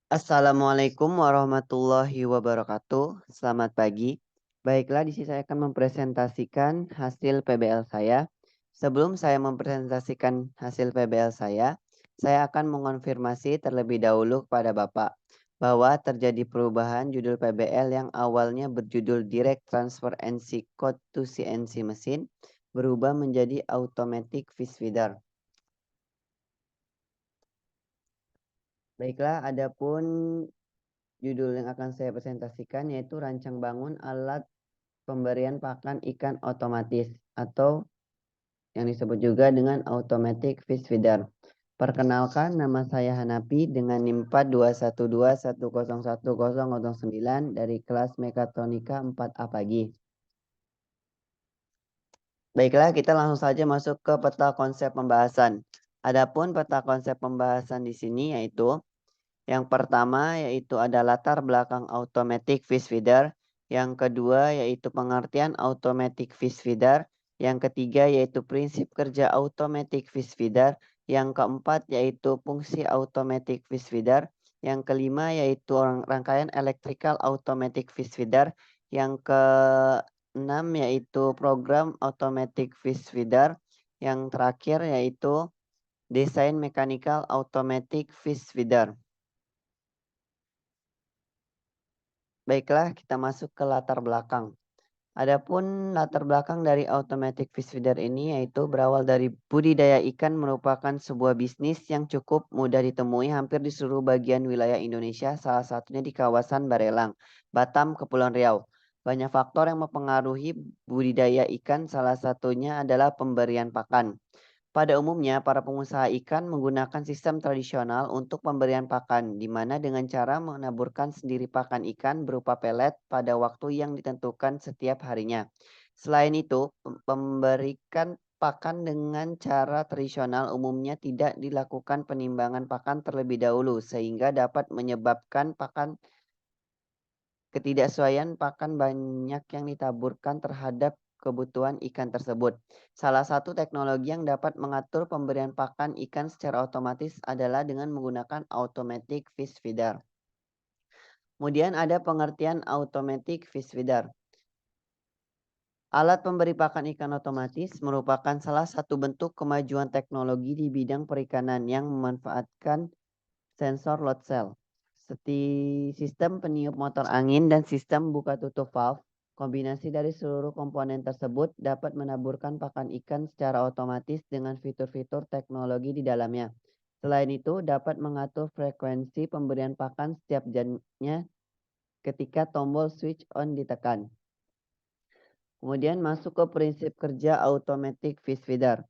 Assalamualaikum warahmatullahi wabarakatuh. Selamat pagi. Baiklah, di sini saya akan mempresentasikan hasil PBL saya. Sebelum saya mempresentasikan hasil PBL saya akan mengonfirmasi terlebih dahulu kepada Bapak bahwa terjadi perubahan judul PBL yang awalnya berjudul Direct Transfer NC Code to CNC Machine berubah menjadi Automatic Fish Feeder. Baiklah, adapun judul yang akan saya presentasikan yaitu rancang bangun alat pemberian pakan ikan otomatis atau yang disebut juga dengan Automatic Fish Feeder. Perkenalkan, nama saya Hanapi dengan NIM 421210109 dari kelas Mekatronika 4A pagi. Baiklah, kita langsung saja masuk ke peta konsep pembahasan. Adapun peta konsep pembahasan di sini yaitu yang pertama yaitu ada latar belakang automatic fish feeder. Yang kedua yaitu pengertian automatic fish feeder. Yang ketiga yaitu prinsip kerja automatic fish feeder. Yang keempat yaitu fungsi automatic fish feeder. Yang kelima yaitu rangkaian electrical automatic fish feeder. Yang keenam yaitu program automatic fish feeder. Yang terakhir yaitu desain mechanical automatic fish feeder. Baiklah, kita masuk ke latar belakang. Adapun latar belakang dari automatic fish feeder ini yaitu berawal dari budidaya ikan merupakan sebuah bisnis yang cukup mudah ditemui hampir di seluruh bagian wilayah Indonesia, salah satunya di kawasan Barelang, Batam, Kepulauan Riau. Banyak faktor yang mempengaruhi budidaya ikan, salah satunya adalah pemberian pakan. Pada umumnya, para pengusaha ikan menggunakan sistem tradisional untuk pemberian pakan, di mana dengan cara menaburkan sendiri pakan ikan berupa pelet pada waktu yang ditentukan setiap harinya. Selain itu, pemberikan pakan dengan cara tradisional umumnya tidak dilakukan penimbangan pakan terlebih dahulu, sehingga dapat menyebabkan ketidaksesuaian pakan banyak yang ditaburkan terhadap kebutuhan ikan tersebut. Salah satu teknologi yang dapat mengatur pemberian pakan ikan secara otomatis adalah dengan menggunakan automatic fish feeder. Kemudian ada pengertian automatic fish feeder. Alat pemberi pakan ikan otomatis merupakan salah satu bentuk kemajuan teknologi di bidang perikanan yang memanfaatkan sensor load cell. Sistem peniup motor angin dan sistem buka tutup valve. Kombinasi dari seluruh komponen tersebut dapat menaburkan pakan ikan secara otomatis dengan fitur-fitur teknologi di dalamnya. Selain itu, dapat mengatur frekuensi pemberian pakan setiap jamnya ketika tombol switch on ditekan. Kemudian masuk ke prinsip kerja automatic fish feeder.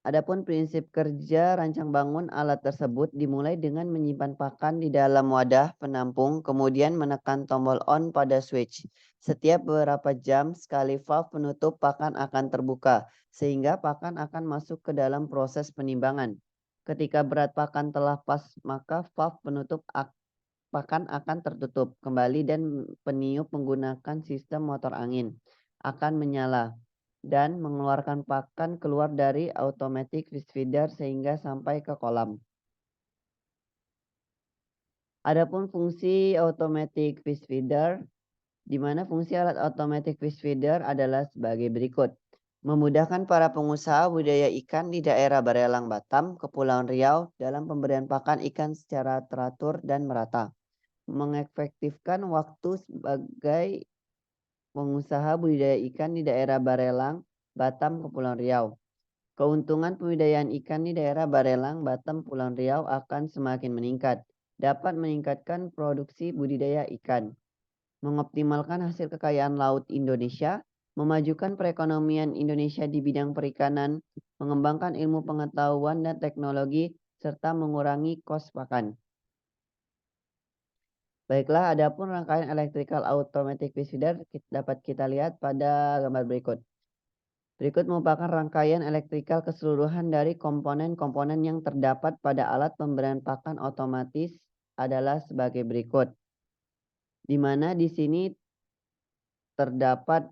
Adapun prinsip kerja rancang bangun alat tersebut dimulai dengan menyimpan pakan di dalam wadah penampung, kemudian menekan tombol on pada switch. Setiap beberapa jam sekali valve penutup pakan akan terbuka, sehingga pakan akan masuk ke dalam proses penimbangan. Ketika berat pakan telah pas, maka valve penutup pakan akan tertutup kembali dan peniup menggunakan sistem motor angin akan menyala dan mengeluarkan pakan keluar dari automatic fish feeder sehingga sampai ke kolam. Adapun fungsi automatic fish feeder, di mana fungsi alat automatic fish feeder adalah sebagai berikut. Memudahkan para pengusaha budidaya ikan di daerah Barelang Batam, Kepulauan Riau dalam pemberian pakan ikan secara teratur dan merata. Mengefektifkan waktu sebagai pengusaha budidaya ikan di daerah Barelang, Batam, Kepulauan Riau. Keuntungan pembudidayaan ikan di daerah Barelang, Batam, Kepulauan Riau akan semakin meningkat. Dapat meningkatkan produksi budidaya ikan, mengoptimalkan hasil kekayaan laut Indonesia, memajukan perekonomian Indonesia di bidang perikanan, mengembangkan ilmu pengetahuan dan teknologi, serta mengurangi kos pakan. Baiklah, adapun rangkaian electrical automatic fish feeder dapat kita lihat pada gambar berikut. Berikut merupakan rangkaian elektrikal keseluruhan dari komponen-komponen yang terdapat pada alat pemberian pakan otomatis adalah sebagai berikut. Di mana di sini terdapat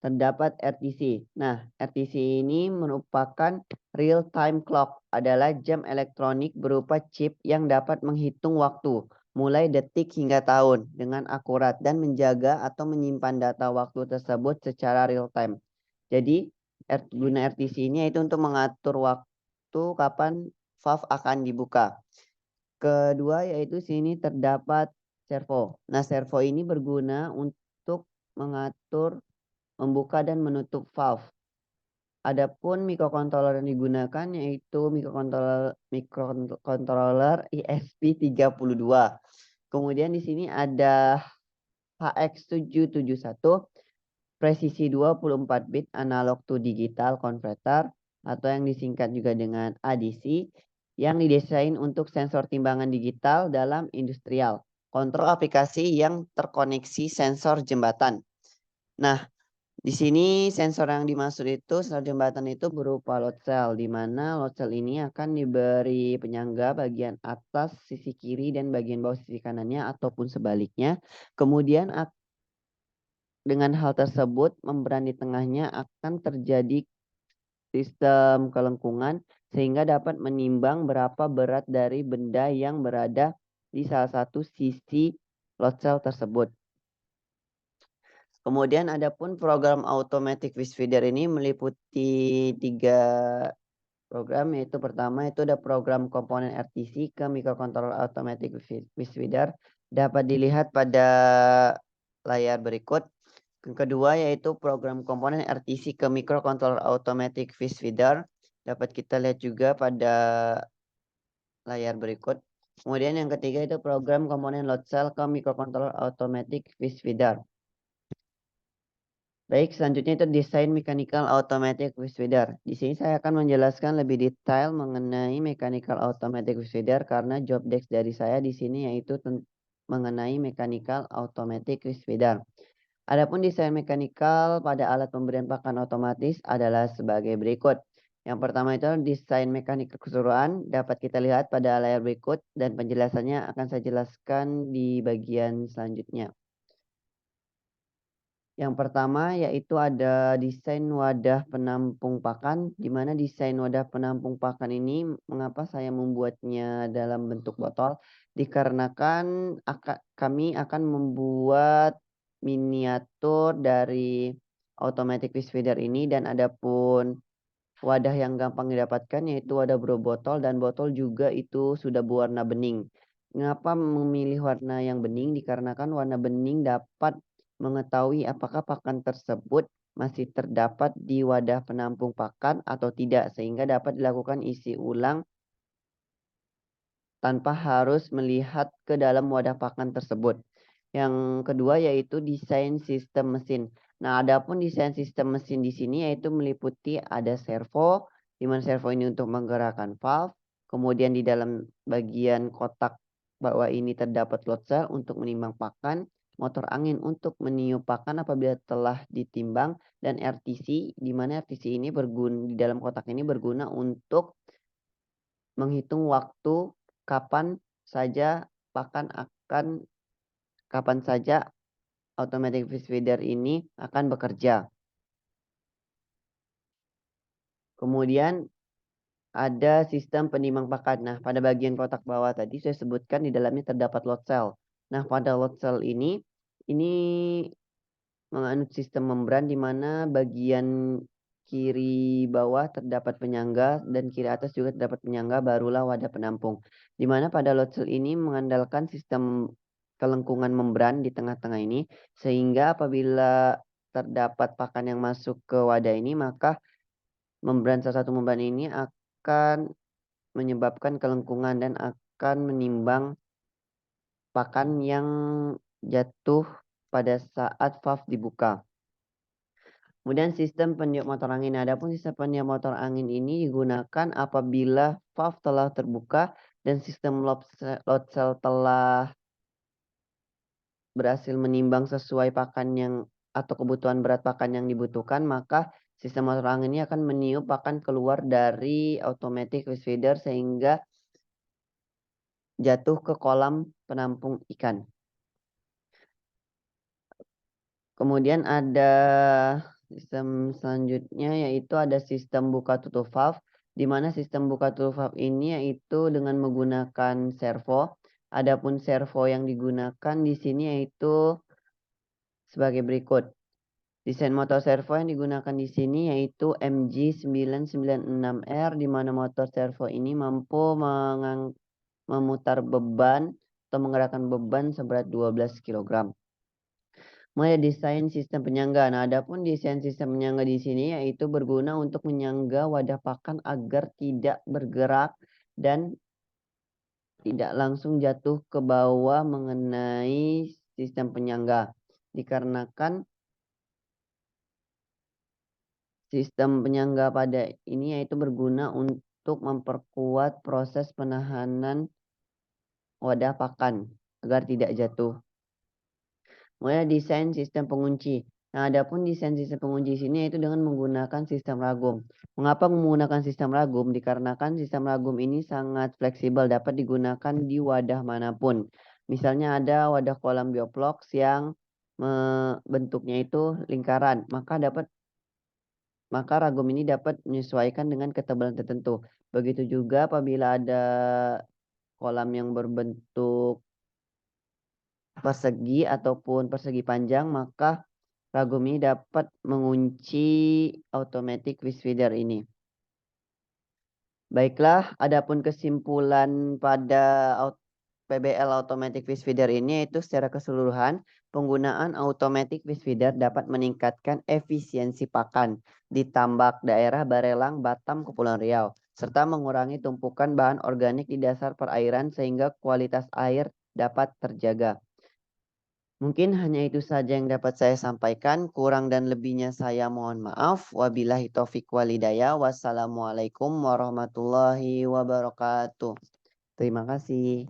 terdapat RTC. Nah, RTC ini merupakan real time clock, adalah jam elektronik berupa chip yang dapat menghitung waktu mulai detik hingga tahun dengan akurat dan menjaga atau menyimpan data waktu tersebut secara real time. Jadi, guna RTC ini itu untuk mengatur waktu kapan valve akan dibuka. Kedua yaitu sini terdapat servo. Nah, servo ini berguna untuk mengatur membuka dan menutup valve. Adapun mikrokontroler yang digunakan yaitu mikrokontroler ESP32. Kemudian di sini ada HX771 presisi 24 bit analog to digital converter atau yang disingkat juga dengan ADC yang didesain untuk sensor timbangan digital dalam industrial. Kontrol aplikasi yang terkoneksi sensor jembatan. Nah, di sini sensor yang dimaksud itu sensor jembatan itu berupa load cell, di mana load cell ini akan diberi penyangga bagian atas sisi kiri dan bagian bawah sisi kanannya ataupun sebaliknya. Kemudian dengan hal tersebut membran di tengahnya akan terjadi sistem kelengkungan sehingga dapat menimbang berapa berat dari benda yang berada di salah satu sisi load cell tersebut. Kemudian adapun program automatic fish feeder ini meliputi 3 program, yaitu pertama itu ada program komponen RTC ke microcontroller automatic fish feeder, dapat dilihat pada layar berikut. Yang kedua yaitu program komponen RTC ke microcontroller automatic fish feeder, dapat kita lihat juga pada layar berikut. Kemudian yang ketiga itu program komponen load cell ke microcontroller automatic fish feeder. Baik, selanjutnya itu desain mechanical automatic fish feeder. Di sini saya akan menjelaskan lebih detail mengenai mechanical automatic fish feeder karena job desk dari saya di sini yaitu mengenai mechanical automatic fish feeder. Adapun desain mechanical pada alat pemberian pakan otomatis adalah sebagai berikut. Yang pertama itu desain mekanik keseluruhan dapat kita lihat pada layar berikut dan penjelasannya akan saya jelaskan di bagian selanjutnya. Yang pertama yaitu ada desain wadah penampung pakan, di mana desain wadah penampung pakan ini mengapa saya membuatnya dalam bentuk botol, dikarenakan kami akan membuat miniatur dari automatic fish feeder ini dan adapun wadah yang gampang didapatkan yaitu wadah berbotol dan botol juga itu sudah berwarna bening. Mengapa memilih warna yang bening? Dikarenakan warna bening dapat mengetahui apakah pakan tersebut masih terdapat di wadah penampung pakan atau tidak sehingga dapat dilakukan isi ulang tanpa harus melihat ke dalam wadah pakan tersebut. Yang kedua yaitu desain sistem mesin. Nah, adapun desain sistem mesin di sini yaitu meliputi ada servo, di mana servo ini untuk menggerakkan valve, kemudian di dalam bagian kotak bawah ini terdapat load cell untuk menimbang pakan, motor angin untuk meniup pakan apabila telah ditimbang, dan RTC, di mana RTC ini berguna di dalam kotak ini berguna untuk menghitung waktu kapan saja pakan akan kapan saja automatic fish feeder ini akan bekerja. Kemudian ada sistem penimbang pakan. Nah, pada bagian kotak bawah tadi saya sebutkan di dalamnya terdapat load cell. Nah, pada load cell ini menganut sistem membran di mana bagian kiri bawah terdapat penyangga dan kiri atas juga terdapat penyangga, barulah wadah penampung. Di mana pada load cell ini mengandalkan sistem kelengkungan membran di tengah-tengah ini sehingga apabila terdapat pakan yang masuk ke wadah ini maka salah satu membran ini akan menyebabkan kelengkungan dan akan menimbang pakan yang jatuh pada saat valve dibuka. Kemudian sistem peniup motor angin. Adapun sistem peniup motor angin ini digunakan apabila valve telah terbuka dan sistem load cell telah berhasil menimbang sesuai pakan yang atau kebutuhan berat pakan yang dibutuhkan, maka sistem motor angin ini akan meniup pakan keluar dari automatic fish feeder sehingga jatuh ke kolam penampung ikan. Kemudian ada Sistem selanjutnya yaitu ada sistem buka tutup valve, di mana sistem buka tutup valve ini yaitu dengan menggunakan servo. Adapun servo yang digunakan di sini yaitu sebagai berikut. Desain motor servo yang digunakan di sini yaitu MG996R, di mana motor servo ini mampu memutar beban atau menggerakkan beban seberat 12 kg. Mulai desain sistem penyangga. Nah, adapun desain sistem penyangga di sini yaitu berguna untuk menyangga wadah pakan agar tidak bergerak dan tidak langsung jatuh ke bawah mengenai sistem penyangga. Dikarenakan sistem penyangga pada ini yaitu berguna untuk memperkuat proses penahanan wadah pakan agar tidak jatuh. Mulai desain sistem pengunci. Nah, adapun desain sistem pengunci sini yaitu dengan menggunakan sistem ragum. Mengapa menggunakan sistem ragum? Dikarenakan sistem ragum ini sangat fleksibel, dapat digunakan di wadah manapun. Misalnya ada wadah kolam bioplox yang bentuknya itu lingkaran, maka ragum ini dapat menyesuaikan dengan ketebalan tertentu. Begitu juga apabila ada kolam yang berbentuk persegi ataupun persegi panjang, maka ragum ini dapat mengunci automatic fish feeder ini. Baiklah, adapun kesimpulan pada PBL automatic fish feeder ini yaitu secara keseluruhan penggunaan automatic fish feeder dapat meningkatkan efisiensi pakan di tambak daerah Barelang, Batam, Kepulauan Riau, serta mengurangi tumpukan bahan organik di dasar perairan sehingga kualitas air dapat terjaga. Mungkin hanya itu saja yang dapat saya sampaikan. Kurang dan lebihnya saya mohon maaf. Wabillahi taufiq walhidayah. Wassalamualaikum warahmatullahi wabarakatuh. Terima kasih.